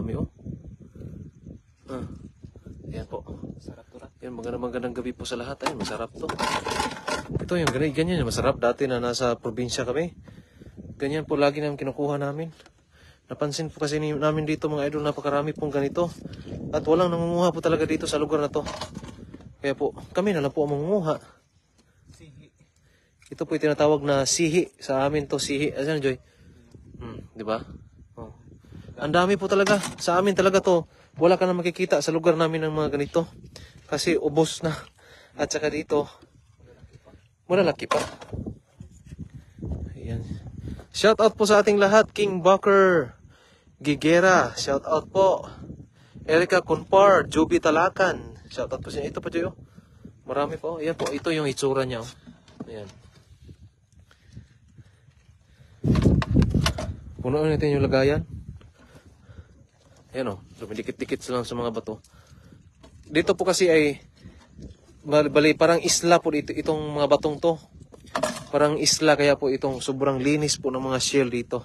dami oh. Ayan po. Sarap to rat. Yan, magandang gabi po sa lahat. Ayun, masarap to. Ito yung ganyan, masarap. Dati na nasa probinsya kami. Ganyan po lagi namin kinukuha namin. Napansin po kasi namin dito mga idol, napakarami pong ganito. At walang nangunguha po talaga dito sa lugar na to. Kaya po, kami na lang po ang mangunguha. Sihi. Ito po yung tinatawag na sihi. Sa amin to, sihi. Asan, Joy? Di ba? Oh. Ang dami po talaga. Sa amin talaga to. Wala ka na makikita sa lugar namin ng mga ganito. Kasi ubos na. At saka dito, malalaki pa. Ayan. Shout out po sa ating lahat. King Bucker Gigera. Shout out po. Erica Conpar. Juby Talakan. Shout out po siya. Ito pa Joy. Marami po. Ayan po. Ito yung itsura niya. Ayan. Punuin natin yung lagayan. Ayan o, dumidikit-dikit lang sa mga bato. Dito po kasi ay, bali parang isla po dito, itong mga batong to. Parang isla, kaya po itong sobrang linis po ng mga shell dito.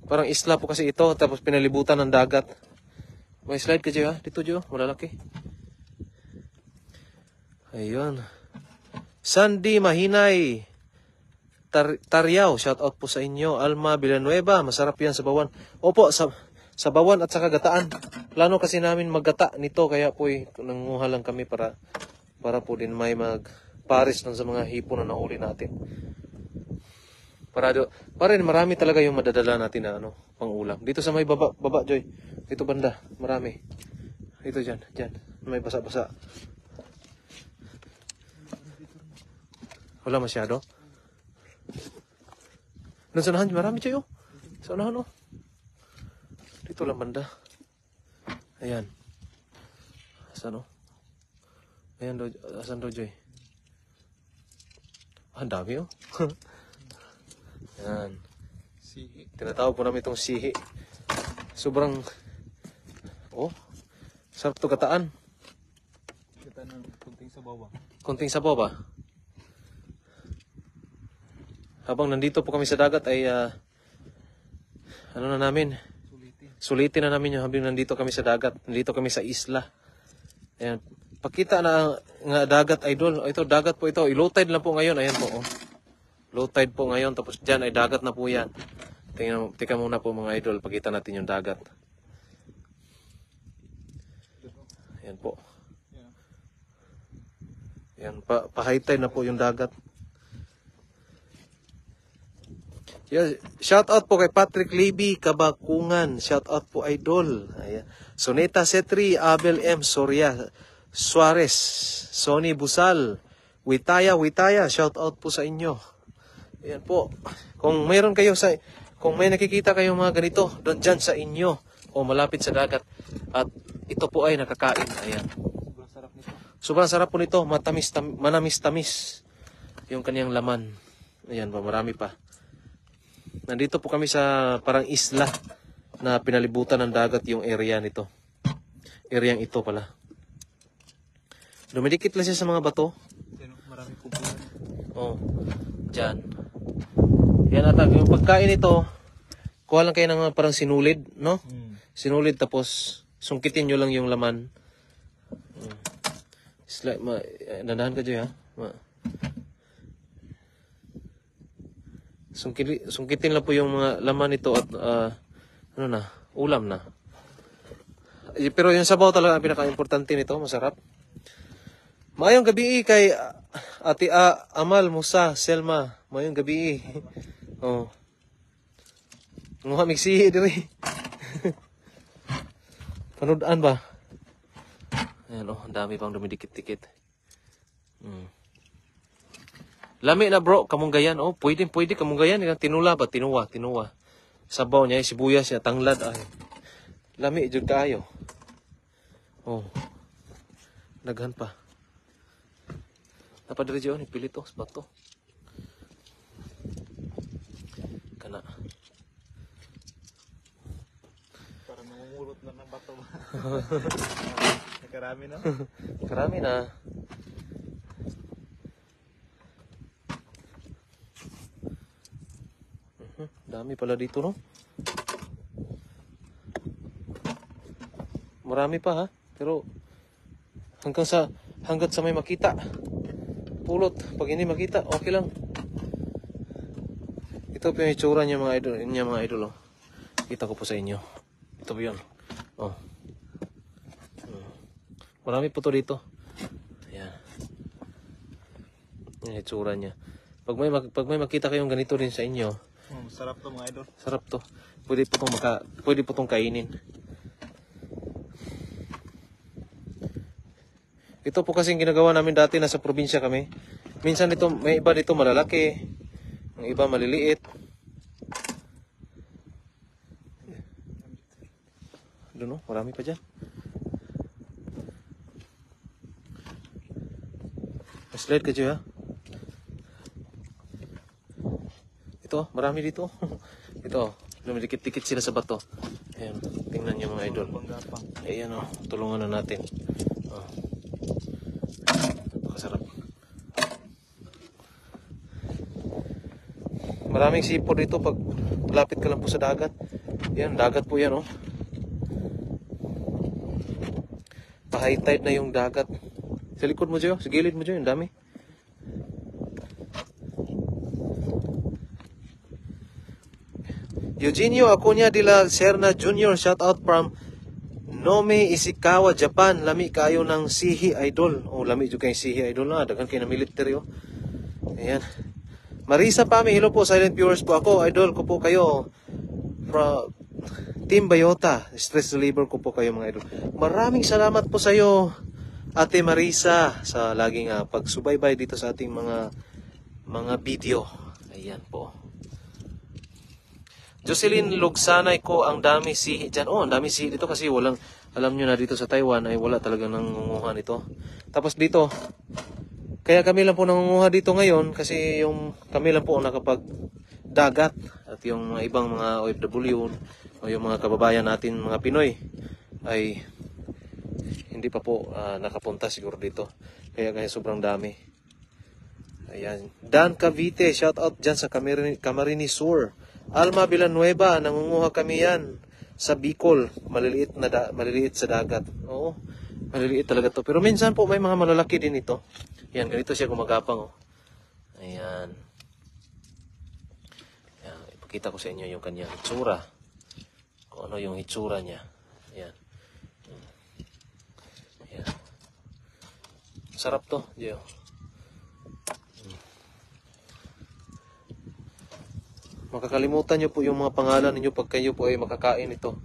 Parang isla po kasi ito, tapos pinalibutan ng dagat. May slide ka dyan ha? Dito dyan, malalaki. Ayun. Sandy Mahinay. Tariao, shout out po sa inyo. Alma Villanueva, masarap yan sa bawan. Opo, sa bawan at saka gataan. Plano kasi namin maggata nito, kaya po nanguha lang kami para po din may magpares nun sa mga hipon na nahuli natin. Para rin marami talaga yung madadala natin na pang ulam. Dito sa may baba Joy. Dito banda, marami. Dito dyan, may basa-basa. Wala masyado. Doon sa unahan, marami Joy oh. Sa unahan oh. Dito lang banda. Ayan. Asan oh? Ayan do, asan do Joy? Ang dami oh. Ayan. Sihi. Tinatawag po namin itong sihi. Sobrang, sarap to gataan. Kita ng kunting sabaw ba? Konting sabaw ba? Habang nandito po kami sa dagat ay, na namin? Sulitin na namin yung habang nandito kami sa dagat. Nandito kami sa isla. Ayan. Pakita na nga dagat, idol. Ito, dagat po ito. Low tide lang po ngayon. Ayan po, oh. Low tide po ngayon. Tapos dyan ay dagat na po yan. Tika muna po mga idol. Pakita natin yung dagat. Ayan po. Ayan, pa-high tide na po yung dagat. Yeah, shout out po kay Patrick Levy, Kabakungan. Shout out po idol. Ayan. Soneta Setri, Abel M. Soria, Suarez, Sonny Busal, Witaya, shout out po sa inyo. Ayan po. Kung mayroon kayo kung may nakikita kayong mga ganito, doon dyan sa inyo, o malapit sa dagat, at ito po ay nakakain. Ayan. Sobrang sarap nito. Sobrang sarap po nito, manamis-tamis yung kanyang laman. Ayan pa, marami pa. Nandito po kami sa parang isla na pinalibutan ng dagat yung area nito. Area ito pala. Dumidikit lang siya sa mga bato. Marami kumpulan. Oh, dyan. Yan ata, yung pagkain ito, kuha lang kayo ng parang sinulid, no? Sinulid tapos sungkitin nyo lang yung laman. Nandahan ka dyan ha? Sungkitin lang po yung mga laman nito at ulam na. Pero yung sabaw talaga ang pinaka-importante nito, masarap. Maayong gabi kay Ate Amal Musa Selma. Maayong gabi. Oh. Nguha migsihi diri. Panudan ba? Ayan ang dami pang dumidikit-dikit. Lami na bro, kamunggayan. Pwede kamunggayan. Tinula ba? Tinuwa. Sabaw niya, sibuyas niya, tanglad. Ay. Lami, jud kaayo. Naghan pa. Napadiri dyan, ipilit to, spot to. Kana. Para namumulot na ng bato ba? Nakarami na? Karami na. Dami pala dito, no? Marami pa ha. Pero hanggat sa may makita. Pulot. Pag hindi makita, okay lang. Ito po yung itsura niya mga idol. Oh. Kita ko po sa inyo. Ito po yun. Oh. Marami po to dito. Ayan. Yung itsura niya. Pag may makita kayong ganito rin sa inyo, Sarap to mga idol. sarap to. Pwede po tong kainin. Ito po kasing ginagawa namin dati, nasa probinsya kami. Minsan ito, may iba dito malalaki, ang iba maliliit. Doon no, marami pa dyan. Slide ka dyan ha. Ito, marami dito. Ito, lumidikit-dikit sila sa bato. Ayan, tingnan nyo mga idol. Ayan o, tulungan na natin. Oh. Napakasarap. Maraming sipon dito pag lapit ka lang po sa dagat. Ayan, dagat po yan o. Pa-high tide na yung dagat. Sa likod mo dyan, sa gilid mo dyan, ang dami. Eugenio Acuña de la Serna Jr. Shout out from Nome, Ishikawa, Japan. Lami kayo ng sihi idol. Oh, lami juga yung sihi idol na. Dagan kayo ng military oh. Ayan. Marisa Pami, hello po, silent viewers po ako. Idol ko po kayo. From Team Bayota. Stress reliever ko po kayo mga idol. Maraming salamat po sa iyo, Ate Marisa, sa laging pagsubaybay dito sa ating mga video. Ayan po. Jocelyn Lugsanay ko, ang dami sihi dyan. Oh, ang dami sihi dito kasi walang, alam nyo na dito sa Taiwan ay wala talaga nangunguha nito. Tapos dito, kaya kami lang po nangunguha dito ngayon kasi yung kami lang po nakapagdagat at yung mga ibang mga OFW o yung mga kababayan natin, mga Pinoy, ay hindi pa po nakapunta siguro dito. Kaya sobrang dami. Ayan. Dan Cavite, shout out dyan sa Camarines Sur. Alma Villanueva, nangunguha kami yan sa Bicol. Maliliit sa dagat. Oo, maliliit talaga to. Pero minsan po may mga malalaki din ito. Yan, ganito siya gumagapang. Oh. Ayan. Ayan. Ipakita ko sa inyo yung kanyang hitsura. Kung ano yung hitsura niya. Ayan. Ayan. Sarap to, Gio. Makakalimutan nyo po yung mga pangalan ninyo pag kayo po ay makakain ito.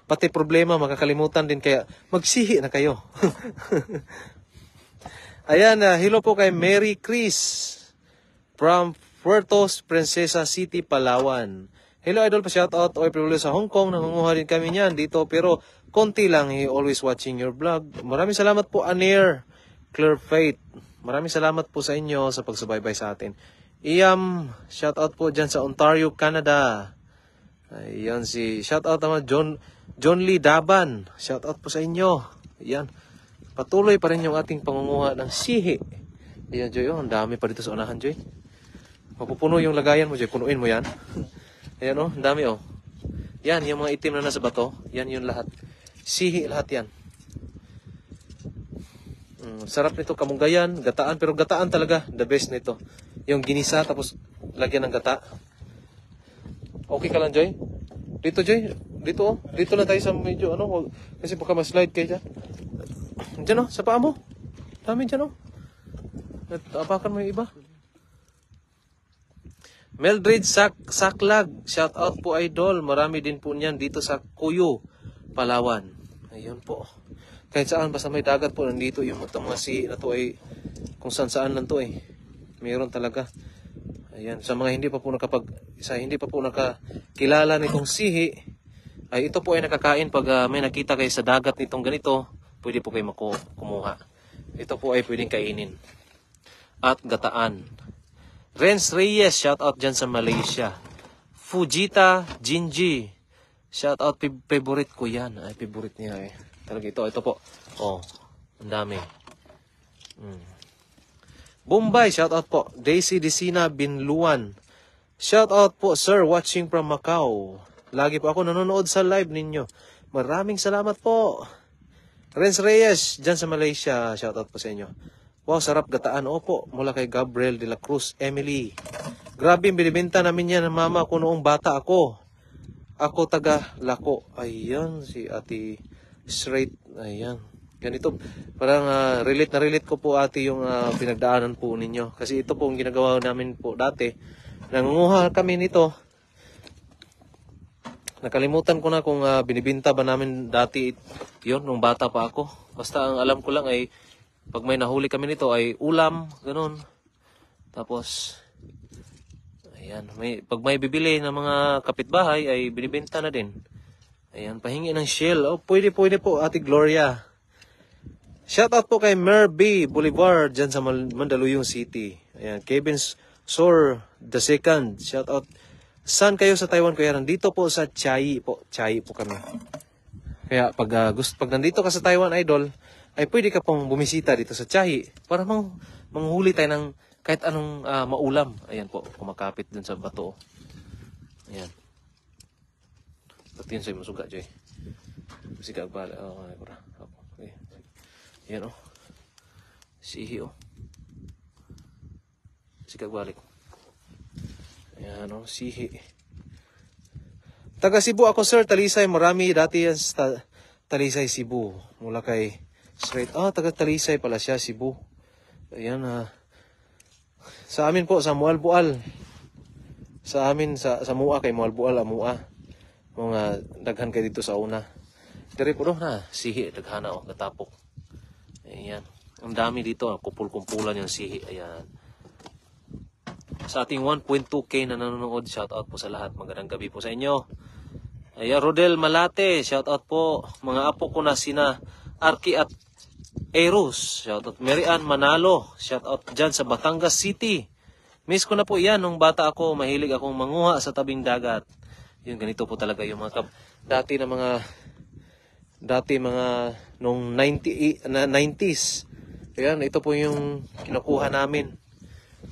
Pati problema, makakalimutan din, kaya magsihi na kayo. Ayan, hello po kay Mary Chris from Puertos Princesa City, Palawan. Hello idol, pa-shoutout OFW sa Hong Kong. Nangunguha din kami niyan dito, pero konti lang. He always watching your vlog. Maraming salamat po, Anir Clear Faith. Maraming salamat po sa inyo sa pagsubaybay sa atin. Iam, shoutout po dyan sa Ontario, Canada. Ayan shoutout naman John Lee Daban. Shoutout po sa inyo. Ayan. Patuloy pa rin yung ating pangunguha ng sihi. Ayan, Joy. Oh, ang dami pa dito sa unahan, Joy. Mapupuno yung lagayan mo, Joy. Punuin mo yan. Ayan, oh. Ang dami, oh. Yan, yung mga itim na nasa bato. Yan yung lahat. Sihi lahat yan. Sarap nito, kamunggayan, gataan. Pero gataan talaga, the best nito. Yung ginisa, tapos lagyan ng gata. Okay ka lang, Joy? Dito, Joy. Dito, oh. Dito lang tayo sa medyo, ano. Kasi baka ma-slide kayo dyan. Diyan, oh. Sa paa mo. Dami dyan, oh. At apakan mo yung iba. Meldred Saklag. Shout out po, idol. Marami din po niyan dito sa Cuyo, Palawan. Ayun po. Kahit saan, basta may dagat po, nandito yung mga sihi na to ay kung saan lang to eh. Mayroon talaga. Ayan, sa mga hindi pa po nakakilala nitong sihi, ay ito po ay nakakain pag may nakita kayo sa dagat nitong ganito, pwede po kayo kumuha. Ito po ay pwedeng kainin. At gataan. Renz Reyes, shout out dyan sa Malaysia. Fujita Jinji, shout out, favorite ko yan. Ay, favorite niya eh. Talaga ito po. Oh, ang dami. Bombay, shout out po. Daisy Decina Binluan. Shout out po, sir, watching from Macau. Lagi po ako nanonood sa live ninyo. Maraming salamat po. Renz Reyes, dyan sa Malaysia. Shoutout po sa inyo. Wow, sarap gataan. Opo, mula kay Gabriel de la Cruz, Emily. Grabe, binibenta namin yan ng mama ko noong bata ako. Ako taga Lako. Ayan, si Ate Straight. Ayan. Ganito, parang relate na relate ko po ate yung pinagdaanan po ninyo. Kasi ito po ang ginagawa namin po dati. Nangunguha kami nito. Nakalimutan ko na kung binibinta ba namin dati yon nung bata pa ako. Basta ang alam ko lang ay pag may nahuli kami nito ay ulam, ganun. Tapos, ayan, pag may bibili ng mga kapitbahay ay binibenta na din. Ayan, pahingi ng shell. Oh, pwede po, Ate Gloria. Shoutout po kay Merby Boulevard dyan sa Mandaluyong City. Ayan, Kevin Sor the second. Shoutout. Saan kayo sa Taiwan, kuya? Nandito po sa Chiayi po. Chiayi po kami. Kaya pag nandito ka sa Taiwan, idol, ay pwede ka pong bumisita dito sa Chiayi para manghuli tayo ng kahit anong maulam. Ayan po, kumakapit dun sa bato. Ayan. Pati yun sa'yo masuga, Joy. Masiga bala. Okay. Ayan o. Sihi o. Sigag balik. Ayan o, sihi. Taga Cebu ako, sir. Talisay. Marami dati yan sa Talisay, Cebu. Mula kay Straight. Taga Talisay pala siya, Cebu. Ayan sa amin po, sa Mualbual. Sa amin, sa Mua kay Mualbual, Mua. Mga daghan kayo dito sa una. Dari po na, sihi. Daghana o, katapok. Ayan. Ang dami dito. Kumpul-kumpulan yung sihi. Ayan. Sa ating 1.2K na nanonood, shoutout po sa lahat. Magandang gabi po sa inyo. Ayan, Rodel Malate, shoutout po. Mga apo ko na sina Arki at Eros, shoutout. Mary Ann Manalo, shoutout dyan sa Batangas City. Miss ko na po yan. Nung bata ako, mahilig akong manguha sa tabing dagat. Yun, ganito po talaga yung mga dati mga nung 90s. Ayan, ito po yung kinukuha namin.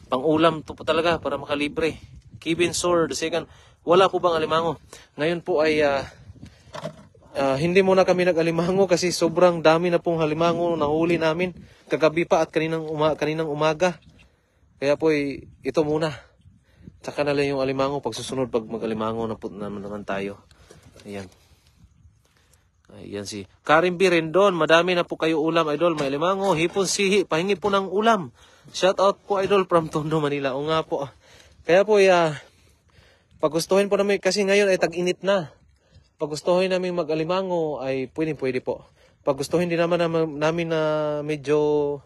Pang-ulam to po talaga para makalibre. Kevin Sor, the second. Wala po bang alimango? Ngayon po ay hindi muna kami nag-alimango kasi sobrang dami na pong halimango nahuli namin. Kagabi pa at kaninang umaga. Kaya po ito muna. Tsaka na lang yung alimango. Pag susunod, pag mag-alimango na po naman tayo. Ayan. Ayan si Karim B. Rendon. Madami na po kayo ulam, idol. May alimango, hipon, sihi. Pahingi po ng ulam. Shout out po, idol, from Tondo, Manila. O nga po. Kaya po, pagustuhin po namin, kasi ngayon ay tag-init na. Pagustuhin namin mag-alimango ay pwede po. Pagustuhin din naman namin na medyo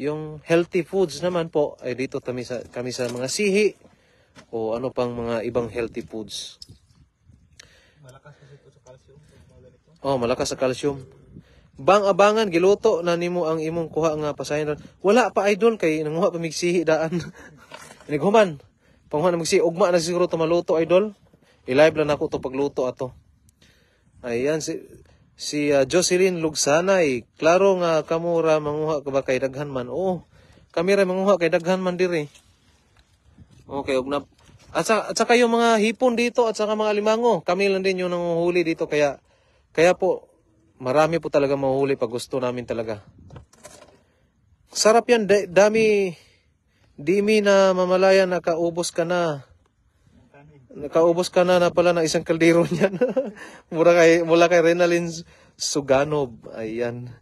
yung healthy foods naman po, ay dito kami sa mga sihi o ano pang mga ibang healthy foods. Malakas kasi ito sa calcium. Malakas sa calcium. Bang-abangan, giluto na nimo ang imong kuha nga pasayon. Wala pa, idol, kay nanguha pa migsihi daan. Inighuman. Panghuha na magsihi. Ugma na siguro ito maluto, idol. I-live lang ako ito pagluto ato. Ayan, si Jocelyn Lugsanay. Klaro nga kamura manguha ka ba kay daghan man? Oo, kami rin manguha kay daghan man diri. Okay, ugna. At saka yung mga hipon dito at saka mga limango. Kami lang din yung nanguhuli dito. Kaya po, marami po talaga mahuhuli pag gusto namin talaga. Sarap yan. Dimi na mamalaya, nakaubos ka na. Nakaubos ka na pala ng isang kaldero niyan. mula kay Renalyn Suganov. Ayan.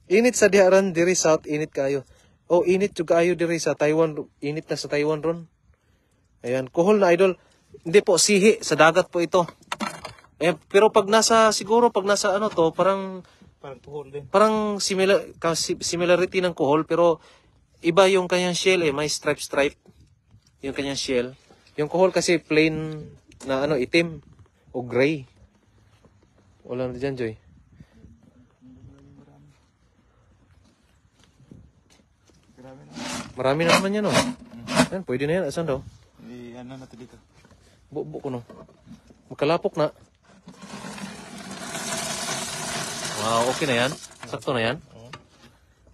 Init sa diharan diri South. Init kayo. Init juga kayo diri sa Taiwan. Init na sa Taiwan ron. Ayan. Kuhol na, idol. Hindi po, sihi. Sa dagat po ito. Pero pag nasa ano to, parang kuhol din. Parang similarity ng kuhol, pero iba yung kanyang shell may stripe. Yung kanyang shell. Yung kuhol kasi plain na itim o gray. Wala na dyan, Joy. Marami na naman yan, oh. Yan, pwede na yan. Asan daw? Ano natin dito? Bubo ko, no. Magkalapok na. Wow, okay na yan. Sakto na yan.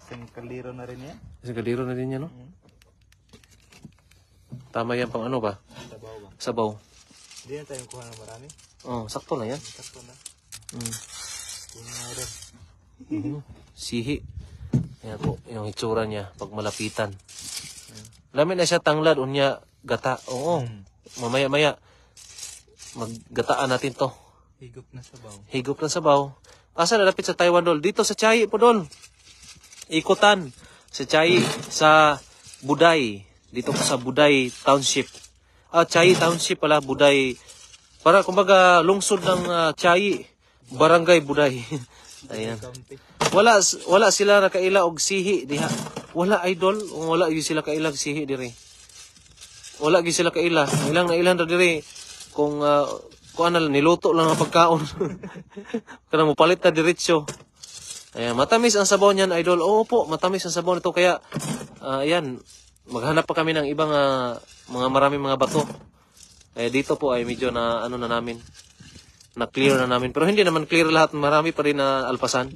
Isang kaldero na rin yan. Isang kaldero na rin yan, no? Tama yan pang ano ba? Sabaw ba? Sabaw. Hindi na tayong kuha ng marami. Sakto na yan. Sakto na. Sihi. Ayan po, yung itsura niya pag malapitan. Lamin na siya tanglad, unya gata. Oo. Mamaya-maya, maggataan natin to. Higop na sabaw. Higop ng sabaw. Asa nalapit sa Taiwan, Dol? Dito sa Chiayi po, Dol. Ikutan. Sa Chiayi, sa Buday. Dito po sa Buday Township. Chiayi Township pala, Buday. Para kumbaga lungsod ng Chiayi. Barangay Buday. Ayan. Wala sila nakaila og sihi diha. Wala, idol, wala gyud sila kaila og sihi diri. Wala gyud sila kaila. Ilang na ilan ra diri kung niluto lang ang pagkaon. Kana mo palit ta diretso. Ayan, matamis ang sabaw niyan, idol. Oo po, matamis ang sabaw nito kaya ayan, maghanap pa kami ng ibang maraming mga bato. Dito po ay medyo na na namin. Na-clear na namin. Pero hindi naman clear lahat. Marami pa rin na alpasan.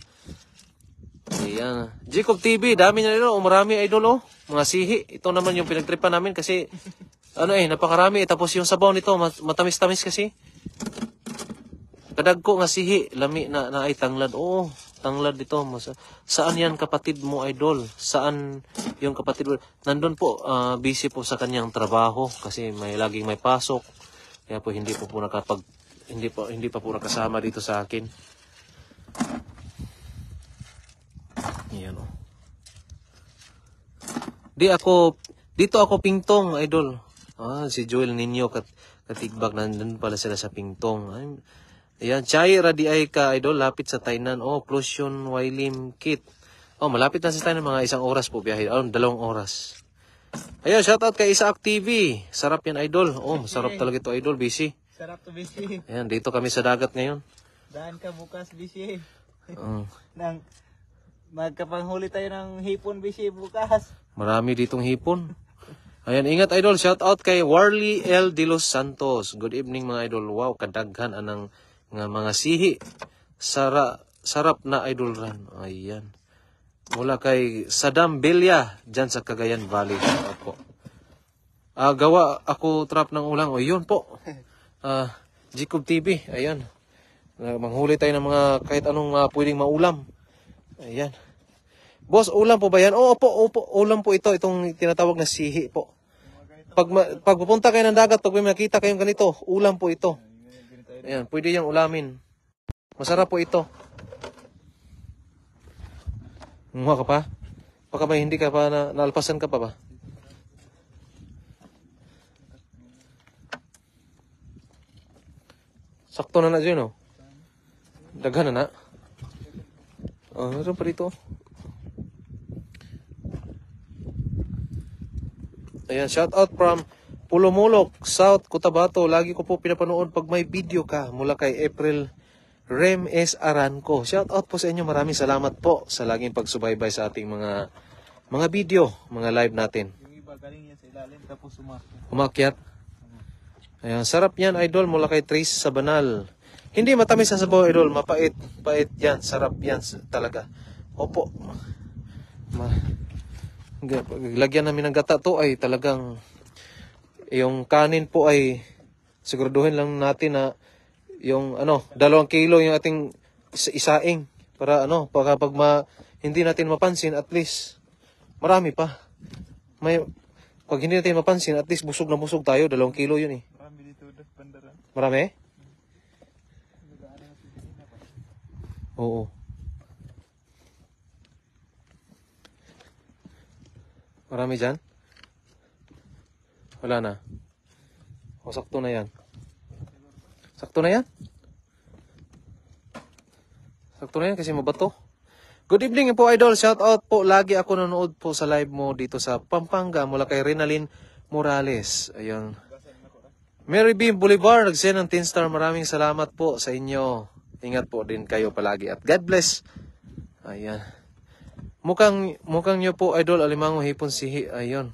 Ayan. Jacob TV, dami na rin. Marami, idol, mga sihi. Ito naman yung pinagtripan namin kasi, napakarami. Tapos yung sabaw nito, matamis-tamis kasi. Kadagko nga sihi. Lami na ay tanglad. Oo, tanglad dito. Saan yan kapatid mo, idol? Saan yung kapatid mo? Nandun po, busy po sa kanyang trabaho kasi laging may pasok. Kaya po hindi po hindi pa po nakasama dito sa akin. Ayan o. Dito ako pingtong, idol. Si Joel Ninyo katigbag, nandun pala sila sa pingtong. Ayan, Chiayi Radi ay ka, idol, lapit sa Tainan. Closion Wailim Kit. Malapit na sa Tainan, mga 1 oras po biyahe. 2 oras. Ayan, shoutout kay Isaac TV. Sarap yan, idol. Masarap talaga ito, idol. Busy. Sarap to, Bishi. Ayan, dito kami sa dagat ngayon. Daan ka bukas, Bishi. Magkapanghuli tayo ng hipon, Bishi, bukas. Marami ditong hipon. Ayan, ingat, idol. Shout out kay Warley L. De Los Santos. Good evening, mga idol. Wow, kadaghan anang mga sihi. Sarap na, idol ran. Ayan. Mula kay Saddam Belia, dyan sa Cagayan Valley. Opo. Gawa ako trap ng ulang. Yun po. Jacob TV, ayan. Manghuli tayo ng mga kahit anong pwedeng maulam. Ayan. Boss, ulam po ba yan? Opo, ulam po ito. Itong tinatawag na sihi po. Pag pupunta kayo ng dagat, pag may makita kayong ganito, ulam po ito. Ayan, pwede yung ulamin. Masarap po ito. Nguha ka pa? Baka ba hindi ka pa naalpasan ka pa ba? Sakto na dyan, Daghan na. Meron pa dito. Ayan, shout out from Pulumulok, South Cotabato. Lagi ko po pinapanood pag may video ka mula kay April Rem S. Aranco. Shout out po sa inyo. Maraming salamat po sa laging pagsubaybay sa ating mga video, mga live natin. Yung iba galing yan sa ilalim tapos umakyat. Ayan, sarap yan, idol, mula kay Trace sa Banal. Hindi matamis ang sabaw, idol, mapait yan, sarap yan talaga. Opo. Lagyan namin ng gata to ay talagang yung kanin po ay siguraduhin lang natin na yung 2 kilo yung ating isaing para pag hindi natin mapansin, at least marami pa. Pag hindi natin mapansin, at least busog na busog tayo. 2 kilo yun eh. Marami dito, bandaran. Marami? Oo. Marami dyan? Wala na. Sakto na yan. Sakto na yan? Sakto na yan kasi mabato. Good evening po, idol. Shout out po. Lagi ako nanonood po sa live mo dito sa Pampanga mula kay Renalyn Morales. Ayun. Mary B. Bolivar, nag-send ng 10 star. Maraming salamat po sa inyo. Ingat po din kayo palagi at God bless. Ayan. Mukhang nyo po, idol, alimango hipon sihi. Ayun.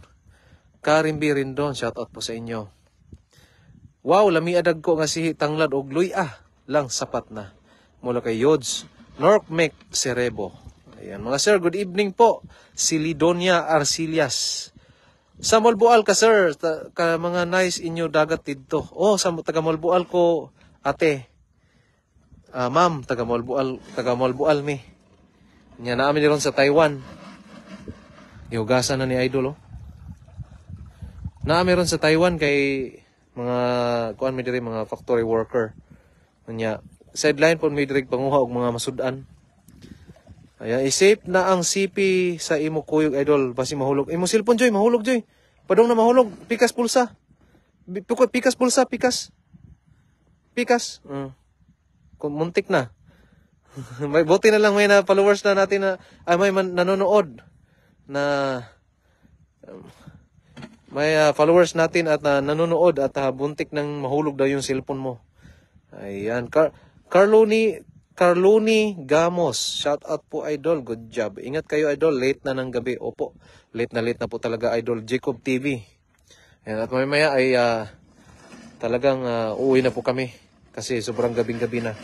Karim B. Rindon, shout out po sa inyo. Wow, lami adag ko nga sihi tanglad og luya lang sapat na. Mula kay Yods Norkmek Cerebo. Ayan, mga sir, good evening po. Si Lidonia Arcilias. Sa Molbual ka, sir. Mga nice inyo dagat dito. Sa taga Molbual ko, ate. Ma'am, taga Malbual mi. Nya naami ron sa Taiwan. Ihugasan na ni Idol, oh. Naami ron sa Taiwan kay mga kuan mi diri mga factory worker. Nya sideline po mi diri panguha og mga masudan. Ayan, isip na ang CP sa imo kuyog Idol basi mahulog. Imo cellphone Joy, mahulog Joy. Padong na mahulog, pikas pulsa. Pikas pulsa, pikas. Pikas. Kung muntik na. May buti na lang may na followers na natin na may nanonood na may followers natin at nanonood at buntik nang mahulog daw yung cellphone mo. Ayan, Carloni Gamos. Shout out po Idol, good job. Ingat kayo Idol, late na ng gabi. Opo, late na po talaga Idol. Jacob TV. Ayan, at mamaya ay talagang uuwi na po kami kasi sobrang gabing-gabi na.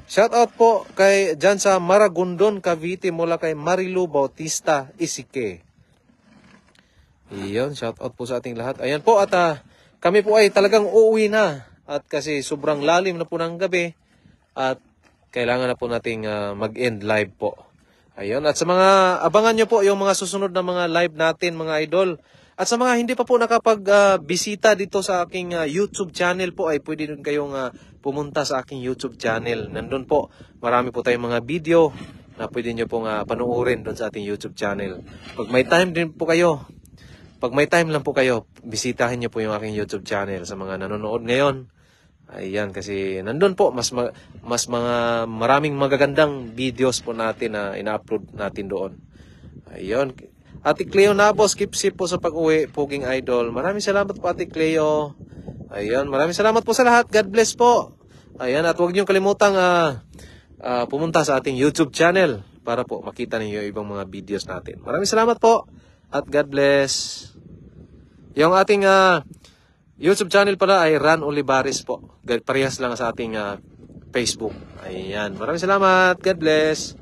Shout out po kay dyan sa Maragondon, Cavite mula kay Marilu Bautista Isike. Iyon, shout out po sa ating lahat. Ayan po at kami po ay talagang uuwi na at kasi sobrang lalim na po ng gabi at kailangan na po nating mag-end live po. Ayun, at sa mga abangan nyo po yung mga susunod na mga live natin mga Idol. At sa mga hindi pa po nakapag-bisita dito sa aking YouTube channel po ay pwede din kayong pumunta sa aking YouTube channel. Nandun po, marami po tayong mga video na pwede nyo pong panuorin doon sa ating YouTube channel. Pag may time lang po kayo, bisitahin nyo po yung aking YouTube channel sa mga nanonood ngayon. Ayan, kasi nandun po, maraming magagandang videos po natin na ina-upload natin doon. Ayun. Ate Cleo Nabos, keep safe po sa pag-uwi, Puging Idol. Maraming salamat po Ate Cleo. Ayun, maraming salamat po sa lahat. God bless po. Ayan, at huwag niyong kalimutang pumunta sa ating YouTube channel para po makita niyo ibang mga videos natin. Maraming salamat po at God bless. Yung ating YouTube channel pala ay Ran Olivares po. Parehas lang sa ating Facebook. Ayan, maraming salamat. God bless.